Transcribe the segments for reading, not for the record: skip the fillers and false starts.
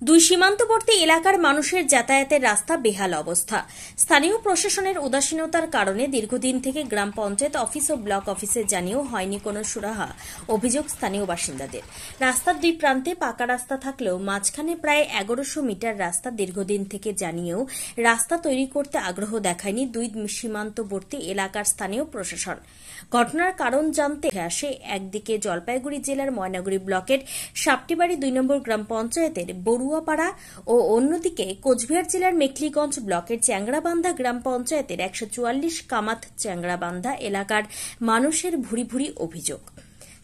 দুই সীমান্তবর্তী এলাকার মানুষের যাতায়াতের রাস্তা বেহাল অবস্থা। স্থানীয় প্রশাসনের উদাসীনতার কারণে দীর্ঘদিন থেকে গ্রাম পঞ্চায়েত অফিস ও ব্লক অফিসে জানিয়েও হয়নি কোনো সুরাহা, অভিযোগ স্থানীয় বাসিন্দাদের। রাস্তার দুই প্রান্তে পাকা রাস্তা থাকলেও মাঝখানে প্রায় 1100 মিটার রাস্তা দীর্ঘদিন থেকে জানিয়েও রাস্তা তৈরি করতে আগ্রহ দেখায়নি দুই সীমান্তবর্তী এলাকার স্থানীয় প্রশাসন। ঘটনার কারণ জানতে আসে একদিকে জলপাইগুড়ি জেলার ময়নাগুড়ি ব্লকের সাপটিবাড়ি 2 নম্বর গ্রাম পঞ্চায়েতের বড়ুয়াপাড়া ও অন্যদিকে কোচবিহার জেলার মেখলিগঞ্জ ব্লকের চ্যাংড়াবান্ধা গ্রাম পঞ্চায়েতের 144 কামাত চ্যাংড়াবান্ধা এলাকার মানুষের ভুরি ভুরি অভিযোগ।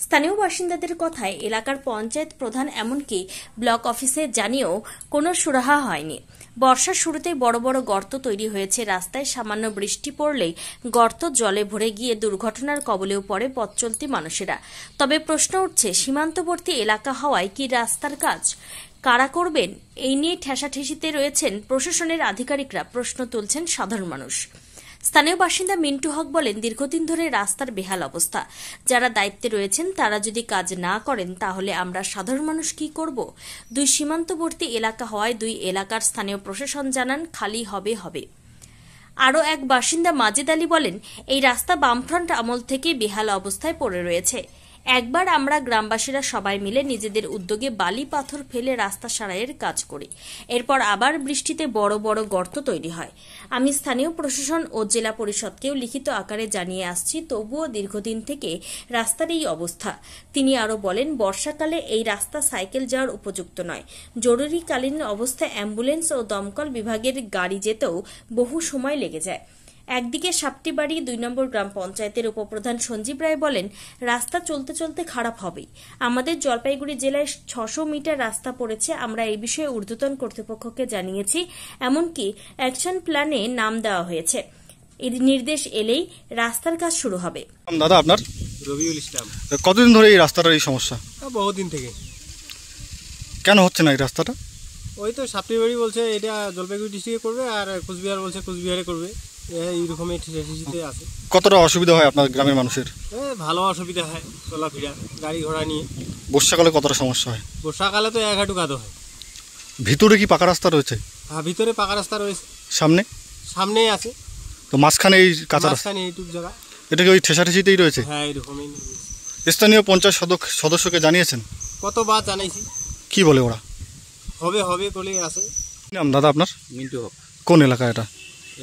স্থানীয় বাসিন্দাদের কথায় এলাকার পঞ্চায়েত প্রধান এমনকি ব্লক অফিসে জানিয়েও কোনো সুরাহা হয়নি। বর্ষার শুরুতেই বড় বড় গর্ত তৈরি হয়েছে রাস্তায়, সামান্য বৃষ্টি পড়লেই গর্ত জলে ভরে গিয়ে দুর্ঘটনার কবলেও পড়ে পথচলতি মানুষেরা। তবে প্রশ্ন উঠছে, সীমান্তবর্তী এলাকা হওয়ায় কি রাস্তার কাজ কারা করবেন? এই নিয়ে ঠেসাঠেসিতে রয়েছেন প্রশাসনের আধিকারিকরা, প্রশ্ন তুলছেন সাধারণ মানুষ। স্থানীয় বাসিন্দা মিন্টু হক বলেন, দীর্ঘদিন ধরে রাস্তার বেহাল অবস্থা। যারা দায়িত্বে রয়েছেন তারা যদি কাজ না করেন তাহলে আমরা সাধারণ মানুষ কি করব? দুই সীমান্তবর্তী এলাকা হওয়ায় দুই এলাকার স্থানীয় প্রশাসন জানান খালি হবে। আরও এক বাসিন্দা মাজেদ আলী বলেন, এই রাস্তা বামফ্রন্ট আমল থেকে বেহাল অবস্থায় পড়ে রয়েছে। একবার আমরা গ্রামবাসীরা সবাই মিলে নিজেদের উদ্যোগে বালি পাথর ফেলে রাস্তা সারাইয়ের কাজ করি, এরপর আবার বৃষ্টিতে বড় বড় গর্ত তৈরি হয়। আমি স্থানীয় প্রশাসন ও জেলা পরিষদকেও লিখিত আকারে জানিয়ে আসছি, তবুও দীর্ঘদিন থেকে রাস্তার এই অবস্থা। তিনি আরও বলেন, বর্ষাকালে এই রাস্তা সাইকেল যাওয়ার উপযুক্ত নয়। জরুরিকালীন অবস্থায় অ্যাম্বুলেন্স ও দমকল বিভাগের গাড়ি যেতেও বহু সময় লেগে যায়। একদিকে সাপটিবাড়ি 2 নম্বর গ্রাম পঞ্চায়েতের উপপ্রধান সঞ্জীব রায় বলেন, রাস্তা চলতে চলতে খারাপ হবেই। আমাদের জলপাইগুড়ি জেলায় 600 মিটার রাস্তা পড়েছে। আমরা এই বিষয়ে ঊর্ধ্বতন কর্তৃপক্ষকে জানিয়েছি, এমনকি অ্যাকশন প্ল্যানে নাম দেওয়া হয়েছে। এর নির্দেশ এলেই রাস্তার কাজ শুরু হবে। দাদা, আপনার? রবিউল ইসলাম। কতদিন ধরে এই রাস্তাটার এই সমস্যা? বহুদিন থেকে। কেন হচ্ছে না এই রাস্তাটা? ওই তো সাপটিবাড়ি বলছে এটা জলপাইগুড়ি ডিস্ট্রিক্টে করবে, আর কোচবিহার বলছে কোচবিহারে করবে। এইরকমই ঠেসাঠেসিতে আছে। কতটা অসুবিধা হয় আপনার গ্রামের মানুষের? ভালো অসুবিধা হয় চলাফেরা, গাড়ি ঘোড়া নিয়ে। বর্ষাকালে কতটা সমস্যা হয়? বর্ষাকালে তো এক হাঁটু কাদো হয়। ভিতরে কি পাকা রাস্তা রয়েছে? হ্যাঁ, ভিতরে পাকা রাস্তা রয়েছে। সামনেই আছে। তো মাঝখানে এই কাঁচা রাস্তা, এইটুক জায়গা। এটা কি ওই ঠেসাঠেসিতেই রয়েছে? হ্যাঁ, এরকমই। স্থানীয় পঞ্চায়েত সদস্যকে জানিয়েছেন? কতবার জানাইছি। কি বলে ওরা? হবে বলে আছে। নাম দাদা আপনার? মিন্টু হক। কোন এলাকা এটা?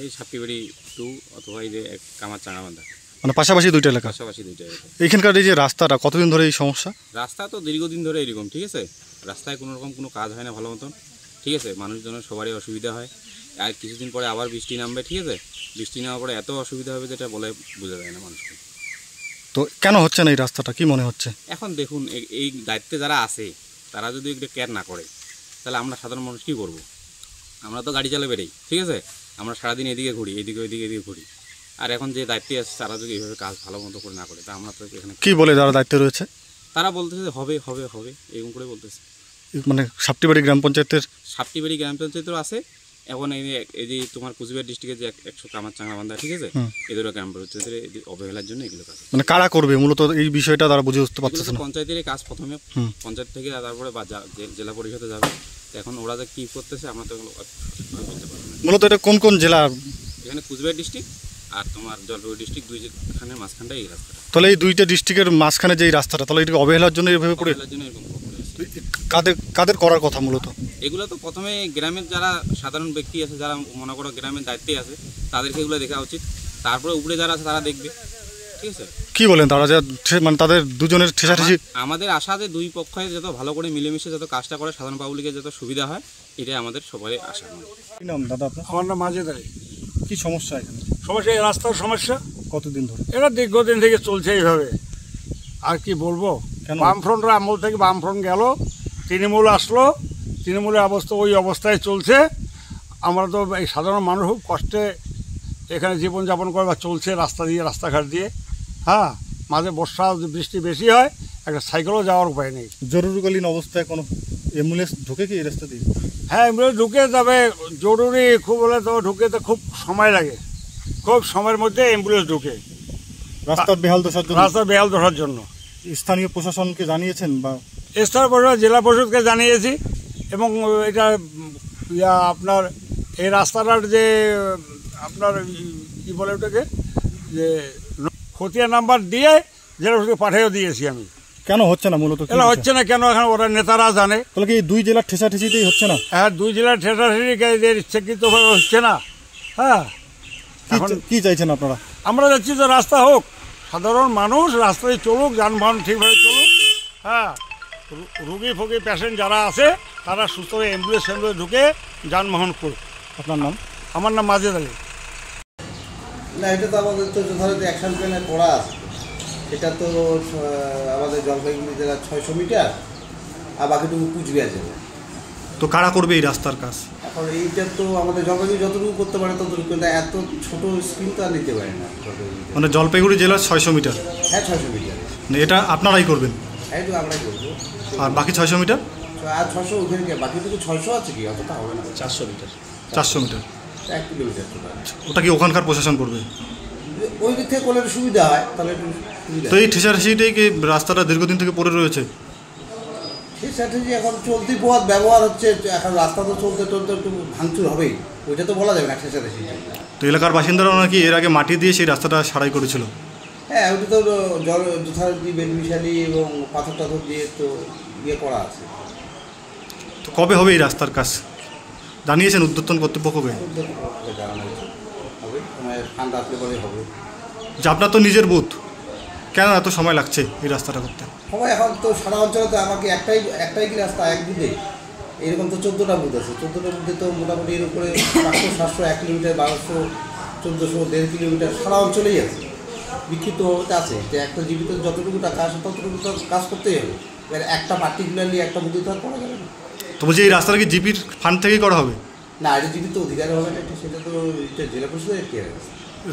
এই সাপটিবাড়ি 2 অথবা এই যে কামার চাঙাবান্ধা, মানে পাশাপাশি দুইটা এলাকা? পাশাপাশি দুইটা এলাকা। এইখানকার এই যে রাস্তাটা কতদিন ধরে এই সমস্যা? রাস্তা তো দীর্ঘদিন ধরে এরকম, ঠিক আছে। রাস্তায় কোনো রকম কোনো কাজ হয় না ভালো মতন, ঠিক আছে। মানুষজনের সবারই অসুবিধা হয়। আর কিছুদিন পরে আবার বৃষ্টি নামবে, ঠিক আছে। বৃষ্টি নামার পরে এত অসুবিধা হবে যেটা বলে বোঝা যায় না মানুষকে। তো কেন হচ্ছে না এই রাস্তাটা, কি মনে হচ্ছে? এখন দেখুন, এই দায়িত্বে যারা আছে তারা যদি একটু কেয়ার না করে তাহলে আমরা সাধারণ মানুষ কী করবো? আমরা তো গাড়ি চালা বেরোই, ঠিক আছে। আমরা সারাদিন এদিকে ঘুরি, এদিকে ঘুরি। আর এখন যে দায়িত্বে আছে তারা যদি এইভাবে কাজ ভালো মতো করে না করে তা আমরা তো এখানে কি বলে যারা দায়িত্বে রয়েছে? তারা বলতেছে হবে এরকম করে বলতেছে। মানে সাপটিবাড়ি গ্রাম পঞ্চায়েতের আছে। এখন এই যে তোমার কোচবিহার ডিস্ট্রিক্টের যে 100 কামার চাঙাবান্ধা, ঠিক আছে, এদেরও গ্রাম পঞ্চায়েতের অবহেলার জন্য এগুলো কাজ। মানে কারা করবে মূলত এই বিষয়টা তারা বুঝে উঠতে পারতেছে না। পঞ্চায়েতের কাজ প্রথমে, পঞ্চায়েত থেকে তারপরে জেলা পরিষদে যাবে। এখন ওরা যে কি করতেছে আমরা তো বলতে পারবো না। মূলত এটা কোন জেলা? এখানে কোচবিহার ডিস্ট্রিক্ট আর তোমার জলপাইগুড়ি ডিস্ট্রিক্ট, দুইখানে মাঝখানটা এই রাস্তাটা। তাহলে এই দুইটা ডিস্ট্রিক্টের মাঝখানে যে এই রাস্তাটা, তাহলে এটা অবহেলার জন্য এভাবে পড়ে? কাদের করার কথা মূলত? এগুলো তো প্রথমে গ্রামের যারা সাধারণ ব্যক্তি আছে, যারা মনে করো গ্রামের দায়িত্বে আছে, তাদেরকে এগুলো দেখা উচিত। তারপরে উপরে যারা আছে তারা দেখবে, ঠিক আছে। কি বলেন তারা, মানে তাদের দুজনের ঠেসাঠেসি? আমাদের আশা যে দুই পক্ষে যত ভালো করে মিলেমিশে যত কাজটা করে সাধারণ পাবলিকের যত সুবিধা হয়, এটাই আমাদের সবারই আশা। কি নাম দাদা আপনার? আমার নাম মাজেদ আলী। কি সমস্যা এখানে? সমস্যা এই রাস্তার সমস্যা। কতদিন ধরে? এটা দীর্ঘদিন থেকে চলছে এইভাবে। আর কি বলবো, বামফ্রন্টের আমল থেকে বামফ্রন্ট গেল, তৃণমূল আসলো, তৃণমূলের অবস্থা ওই অবস্থায় চলছে। আমরা তো এই সাধারণ মানুষ খুব কষ্টে এখানে জীবনযাপন করে বা চলছে রাস্তাঘাট দিয়ে। হ্যাঁ, মাঝে বর্ষা বৃষ্টি বেশি হয়, একটা সাইকেলও যাওয়ার উপায় নেই। জরুরিকালীন অবস্থায় কোনো অ্যাম্বুলেন্স ঢুকে কি এই রাস্তা দিয়ে? হ্যাঁ, অ্যাম্বুলেন্স ঢুকে যাবে, জরুরি খুব হলে তো ঢুকে তো খুব সময় লাগে। খুব সময়ের মধ্যে অ্যাম্বুলেন্স ঢুকে। রাস্তার বেহাল দশার জন্য স্থানীয় প্রশাসনকে জানিয়েছেন? বা স্থানীয় প্রশাসন জেলা পরিষদকে জানিয়েছি, এবং এটা আপনার এই রাস্তাটার যে আপনার কী বলে ওটাকে যে খতিয়া নাম্বার দিয়ে জেলা পরিষদকে পাঠিয়েও দিয়েছি আমি। কেন হচ্ছে না মূলত? এটা হচ্ছে না কেন, এখন ওরা নেতারা জানে। তাহলে কি এই 2 জেলার ঠেসাঠেসিতেই হচ্ছে না? হ্যাঁ, 2 জেলার ঠেসাঠেসি ইচ্ছাকৃতভাবে হচ্ছে না। হ্যাঁ, এখন কি চাইছেন আপনারা? আমরা যাচ্ছি যে রাস্তা হোক, সাধারণ মানুষ রাস্তায় চলুক, যানবাহন ঠিকভাবে চলুক। হ্যাঁ, রুগী ফুগী পেশেন্ট যারা আছে তারা সুস্থ হয়ে অ্যাম্বুলেন্স ঢুকে যানবাহন করুক। আপনার নাম? আমার নাম মাজেদ আলী। না, এটা তো আমাদের তো যথাযথ অ্যাকশন প্ল্যানে করা আছে। এটা তো আমাদের জলপাইগুড়ি জেলার 600 মিটার, আর বাকিটুকু কুচবিহার জেলা। তো কারা করবে এই রাস্তার কাজ? এখন এইটা তো আমাদের জলপাইগুড়ি যতটুকু করতে পারে ততটুকু, কিন্তু এত ছোট স্কিম তো আর নিতে পারে না। মানে জলপাইগুড়ি জেলার 600 মিটার? হ্যাঁ, 600 মিটার। মানে এটা আপনারাই করবেন? এইটুকু আমরাই করবো। আর বাকি 600 মিটার? আর 600 ওখানে কি, বাকিটুকু 600 আছে কি, অতটা হবে না। 400 মিটার। 400 metre 1 kilometre total. ওটা কি ওখানকার প্রশাসন করবে? ওই দিক থেকে করলে সুবিধা হয়, তাহলে একটু সুবিধা। তো এই ঠেসাঠেসিটাই কি রাস্তাটা দীর্ঘদিন থেকে পড়ে রয়েছে? সেই স্ট্র্যাটেজি এখন চলতি পথ ব্যবহার হচ্ছে, এখন রাস্তা তো চলতে চলতে একটু ভাঙচুর হবেই, ওইটা তো বলা যাবে না স্ট্র্যাটেজি। তো এলাকার বাসিন্দারা নাকি এর আগে মাটি দিয়ে সেই রাস্তাটা সারাই করেছিল? হ্যাঁ, ওইটা তো জল যথারীতি বেলমিশালি এবং পাথর টাথর দিয়ে তো করা আছে। তো কবে হবে এই রাস্তার কাজ জানিয়েছেন উদ্যোতন কর্তৃপক্ষকে? জানানো হয়েছে, হবে, ফান্ড আসলে পরে হবে। যে আপনার তো নিজের বুথ, কেন এত সময় লাগছে এই রাস্তাটা করতে? সবাই এখন তো সারা অঞ্চলে তো আমাকে একটাই কি রাস্তা, এক বুথে এরকম তো 14টা বুথ আছে। 14টা বুথে তো মোটামুটি এর উপরে 500, 700, 1 কিলোমিটার, 1200, 1400, 1.5 কিলোমিটার সারা অঞ্চলেই আছে, বিক্ষিপ্ত হতে আছে। যে একটা জীবিত যতটুকু টাকা আসে ততটুকু তো কাজ করতেই হবে। এবার একটা পার্টিকুলারলি একটা বুথে তো আর করা যাবে না। তো বলছি এই রাস্তাটা কি জিপির ফান্ড থেকেই করা হবে? না, এটা জীবিত অধিকার হবে না, সেটা তো জেলা পরিষদের একটি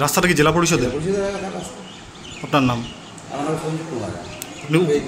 রাস্তাটা কি জেলা পরিষদের? পরিষদের রাস্তা। আপনার নাম? আমার নাম সঞ্জীব কুমার। আপনি এই